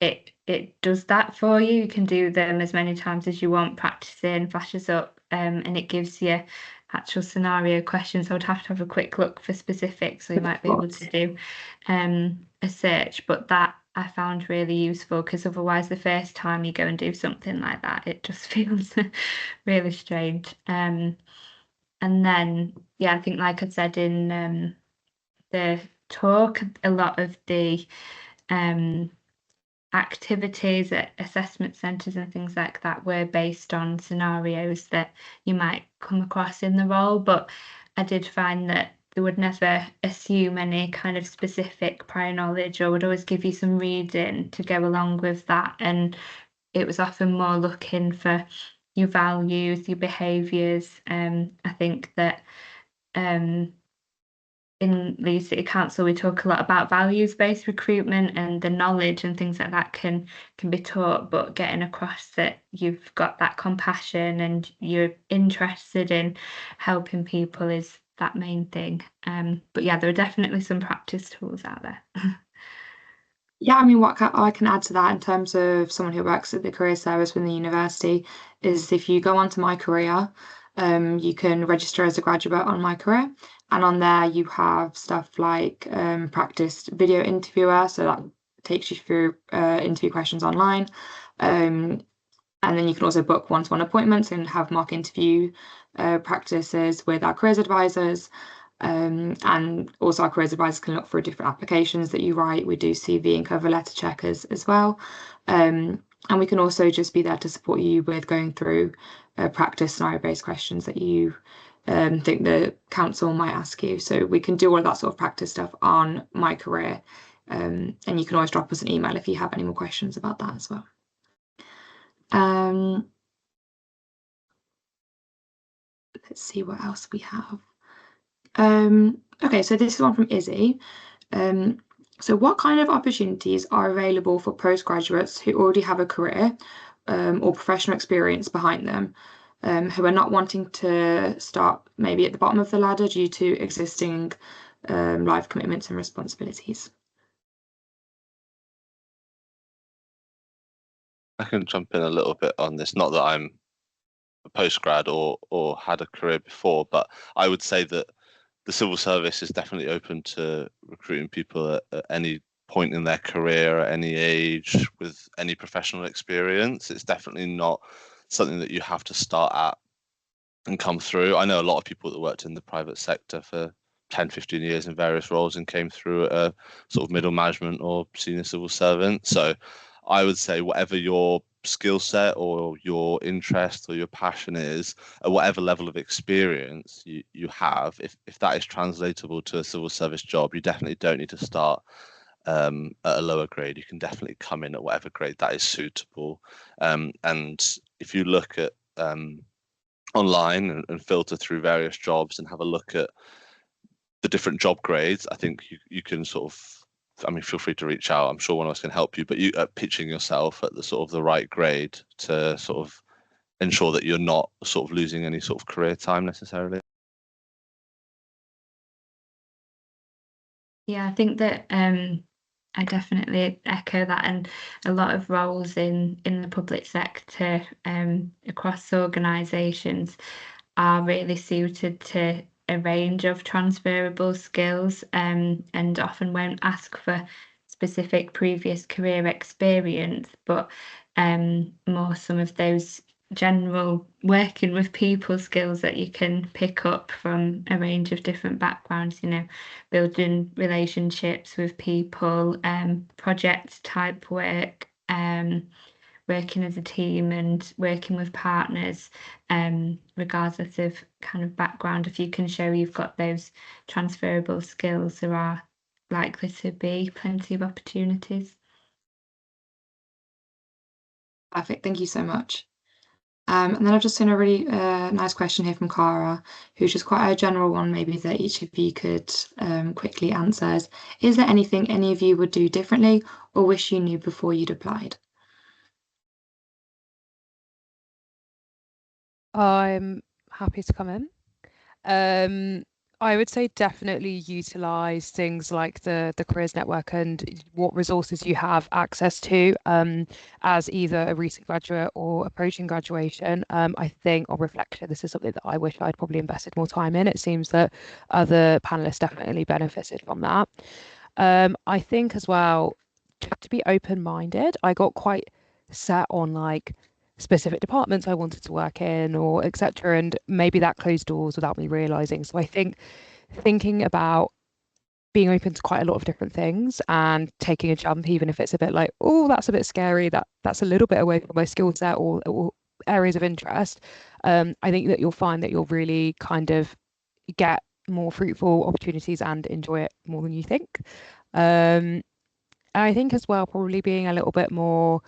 Speaker 4: it does that for you. You can do them as many times as you want, practicing, flashes up, and it gives you actual scenario questions. I would have to have a quick look for specifics, so you might be able to do a search, but that I found really useful, because otherwise the first time you go and do something like that, it just feels really strange. And then, yeah, I think like I said in the talk, a lot of the activities at assessment centres and things like that were based on scenarios that you might come across in the role, but I did find that they would never assume any kind of specific prior knowledge, or would always give you some reading to go along with that, and it was often more looking for your values, your behaviours. I think that in Leeds City Council, we talk a lot about values-based recruitment, and the knowledge and things like that can be taught, but getting across that you've got that compassion and you're interested in helping people is that main thing. But yeah, there are definitely some practice tools out there.
Speaker 1: Yeah, I mean, what I can add to that in terms of someone who works at the career service within the university is, if you go onto My Career, you can register as a graduate on My Career, and on there you have stuff like practiced video interviewer, so that takes you through interview questions online, and then you can also book one-to-one appointments and have mock interview practices with our careers advisors. And also our careers advisors can look for different applications that you write. We do CV and cover letter checkers as well. And we can also just be there to support you with going through practice scenario-based questions that you think the council might ask you. So we can do all of that sort of practice stuff on My Career. And you can always drop us an email if you have any more questions about that as well. Let's see what else we have. Okay, so this is one from Izzy. So what kind of opportunities are available for postgraduates who already have a career or professional experience behind them, who are not wanting to start maybe at the bottom of the ladder due to existing life commitments and responsibilities?
Speaker 5: I can jump in a little bit on this. Not that I'm a postgrad or had a career before, but I would say that the civil service is definitely open to recruiting people at any point in their career, at any age, with any professional experience. It's definitely not something that you have to start at and come through. I know a lot of people that worked in the private sector for 10, 15 years in various roles and came through at a sort of middle management or senior civil servant. So I would say whatever your skill set or your interest or your passion is, at whatever level of experience you have, if that is translatable to a civil service job, you definitely don't need to start at a lower grade. You can definitely come in at whatever grade that is suitable. And if you look at online and filter through various jobs and have a look at the different job grades, I think you can sort of, I mean, feel free to reach out. I'm sure one of us can help you, but you pitching yourself at the sort of the right grade to sort of ensure that you're not sort of losing any sort of career time necessarily.
Speaker 4: Yeah, I think that I definitely echo that, and a lot of roles in the public sector across organisations are really suited to a range of transferable skills, and often won't ask for specific previous career experience, but more some of those general working with people skills that you can pick up from a range of different backgrounds, you know, building relationships with people, project type work, working as a team and working with partners, regardless of kind of background. If you can show you've got those transferable skills, there are likely to be plenty of opportunities.
Speaker 1: Perfect, thank you so much. And then I've just seen a really nice question here from Cara, who's just quite a general one, maybe that each of you could quickly answer. Is there anything any of you would do differently or wish you knew before you'd applied?
Speaker 2: I'm happy to come in. I would say definitely utilize things like the careers network and what resources you have access to as either a recent graduate or approaching graduation. I think on reflection, this is something that I wish I'd probably invested more time in. It seems that other panelists definitely benefited from that. I think as well, to be open-minded, I got quite set on like specific departments I wanted to work in or etc. And maybe that closed doors without me realizing. So I think thinking about being open to quite a lot of different things and taking a jump, even if it's a bit like, oh, that's a bit scary, that's a little bit away from my skill set or areas of interest. I think that you'll find that you'll really kind of get more fruitful opportunities and enjoy it more than you think. And I think as well, probably being a little bit more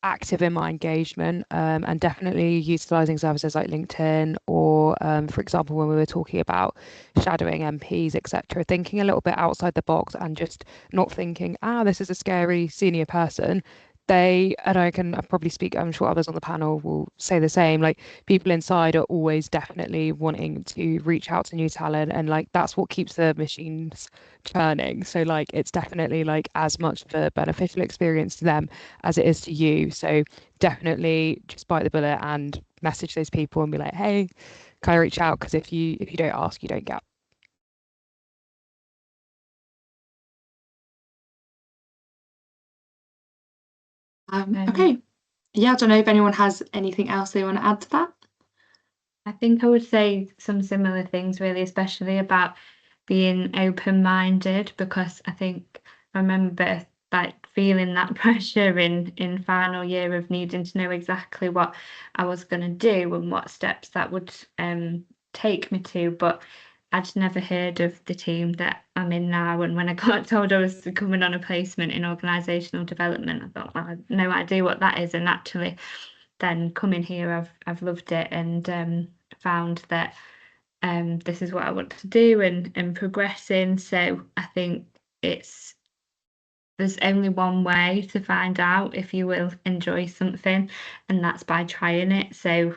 Speaker 2: active in my engagement and definitely utilizing services like LinkedIn or for example when we were talking about shadowing MPs etc, thinking a little bit outside the box and just not thinking this is a scary senior person. And I can probably speak, I'm sure others on the panel will say the same, like people inside are always definitely wanting to reach out to new talent, and like that's what keeps the machines churning. So like it's definitely like as much of a beneficial experience to them as it is to you. So definitely just bite the bullet and message those people and be like, hey, can I reach out? Because if you don't ask, you don't get.
Speaker 1: Okay, yeah, I don't know if anyone has anything else they want to add to that.
Speaker 4: I think I would say some similar things, really, especially about being open-minded, because I think I remember like feeling that pressure in final year of needing to know exactly what I was going to do and what steps that would take me to, but I'd never heard of the team that I'm in now. And when I got told I was coming on a placement in organisational development, I thought, well, I have no idea what that is. And actually, then coming here, I've loved it and found that this is what I want to do and progressing. So I think there's only one way to find out if you will enjoy something, and that's by trying it. So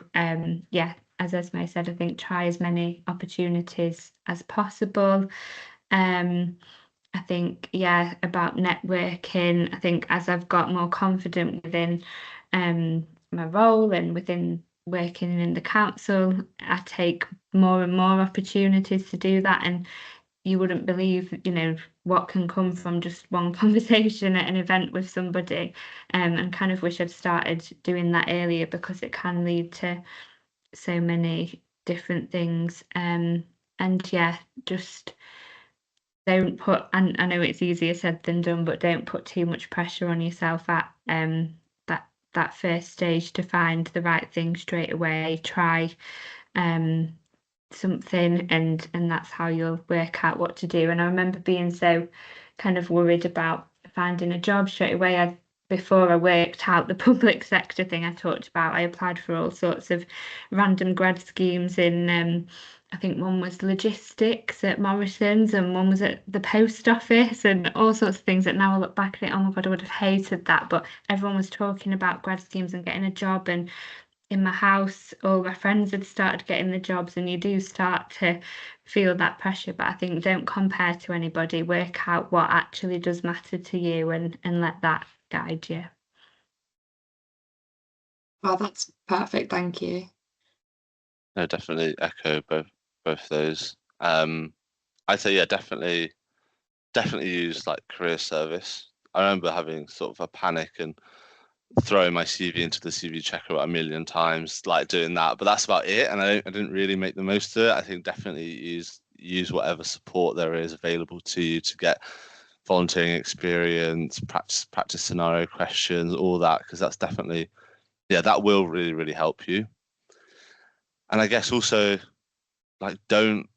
Speaker 4: yeah, as Esme said, I think try as many opportunities as possible. I think, yeah, about networking, I think as I've got more confident within my role and within working in the council, I take more and more opportunities to do that. And you wouldn't believe, what can come from just one conversation at an event with somebody, and kind of wish I'd started doing that earlier, because it can lead to so many different things. And yeah, just don't put, and I know it's easier said than done, but don't put too much pressure on yourself at that first stage to find the right thing straight away. Try something, and that's how you'll work out what to do. And I remember being so kind of worried about finding a job straight away. Before I worked out the public sector thing I talked about, I applied for all sorts of random grad schemes in I think one was logistics at Morrison's and one was at the post office, and all sorts of things that now I look back at it, oh my God, I would have hated that. But everyone was talking about grad schemes and getting a job, and in my house, all my friends had started getting the jobs, and you do start to feel that pressure. But I think don't compare to anybody, work out what actually does matter to you, and let that guide you.
Speaker 1: Well, that's perfect. Thank you.
Speaker 5: No, definitely echo both those. I'd say, yeah, definitely use like career service. I remember having sort of a panic and throwing my CV into the CV checker about 1 million times, like doing that, but that's about it. And I didn't really make the most of it. I think definitely use whatever support there is available to you to get volunteering experience, practice scenario questions, all that, because that's definitely, yeah, that will really, really help you. And I guess also, like, don't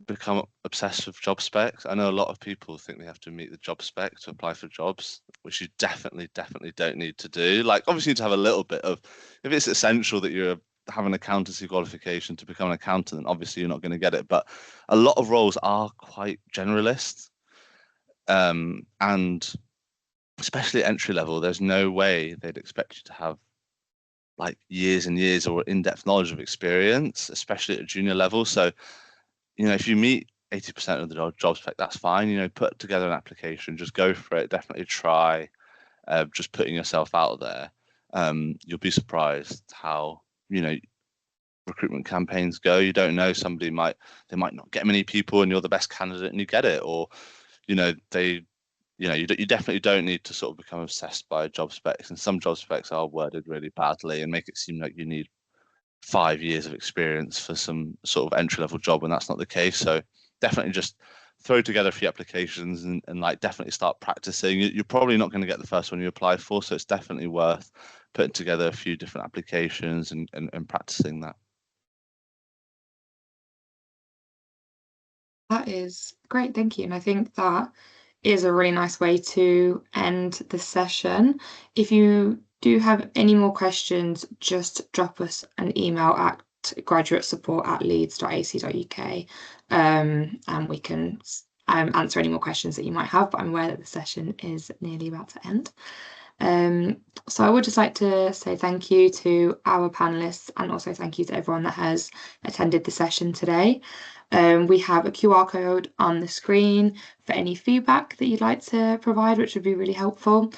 Speaker 5: become obsessed with job specs. I know a lot of people think they have to meet the job spec to apply for jobs, which you definitely don't need to do. Like, obviously, you need to have a little bit of, if it's essential that you have an accountancy qualification to become an accountant, then obviously you're not going to get it. But a lot of roles are quite generalist, and especially at entry level, there's no way they'd expect you to have like years and years or in-depth knowledge of experience, especially at a junior level. So, if you meet 80% of the job spec, that's fine. Put together an application, just go for it. Definitely try just putting yourself out there. You'll be surprised how, recruitment campaigns go. You don't know, they might not get many people and you're the best candidate and you get it. Or, you definitely don't need to sort of become obsessed by job specs. And some job specs are worded really badly and make it seem like you need 5 years of experience for some sort of entry-level job, and that's not the case. So definitely just throw together a few applications and like definitely start practicing. You're probably not going to get the first one you apply for, so it's definitely worth putting together a few different applications and practicing that.
Speaker 1: That is great, thank you. And I think that is a really nice way to end the session. If you do have any more questions, just drop us an email at graduatesupport@leeds.ac.uk, and we can answer any more questions that you might have. But I'm aware that the session is nearly about to end. So I would just like to say thank you to our panelists, and also thank you to everyone that has attended the session today. We have a QR code on the screen for any feedback that you'd like to provide, which would be really helpful.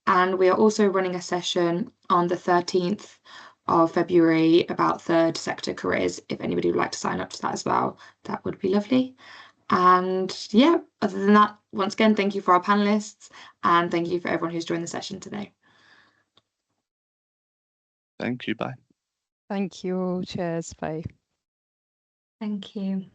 Speaker 1: And we are also running a session on the 13th of February about third sector careers. If anybody would like to sign up to that as well, that would be lovely. And yeah, other than that, once again, thank you for our panelists, and thank you for everyone who's joined the session today.
Speaker 5: Thank you. Bye.
Speaker 2: Thank you. Cheers. Bye.
Speaker 4: Thank you.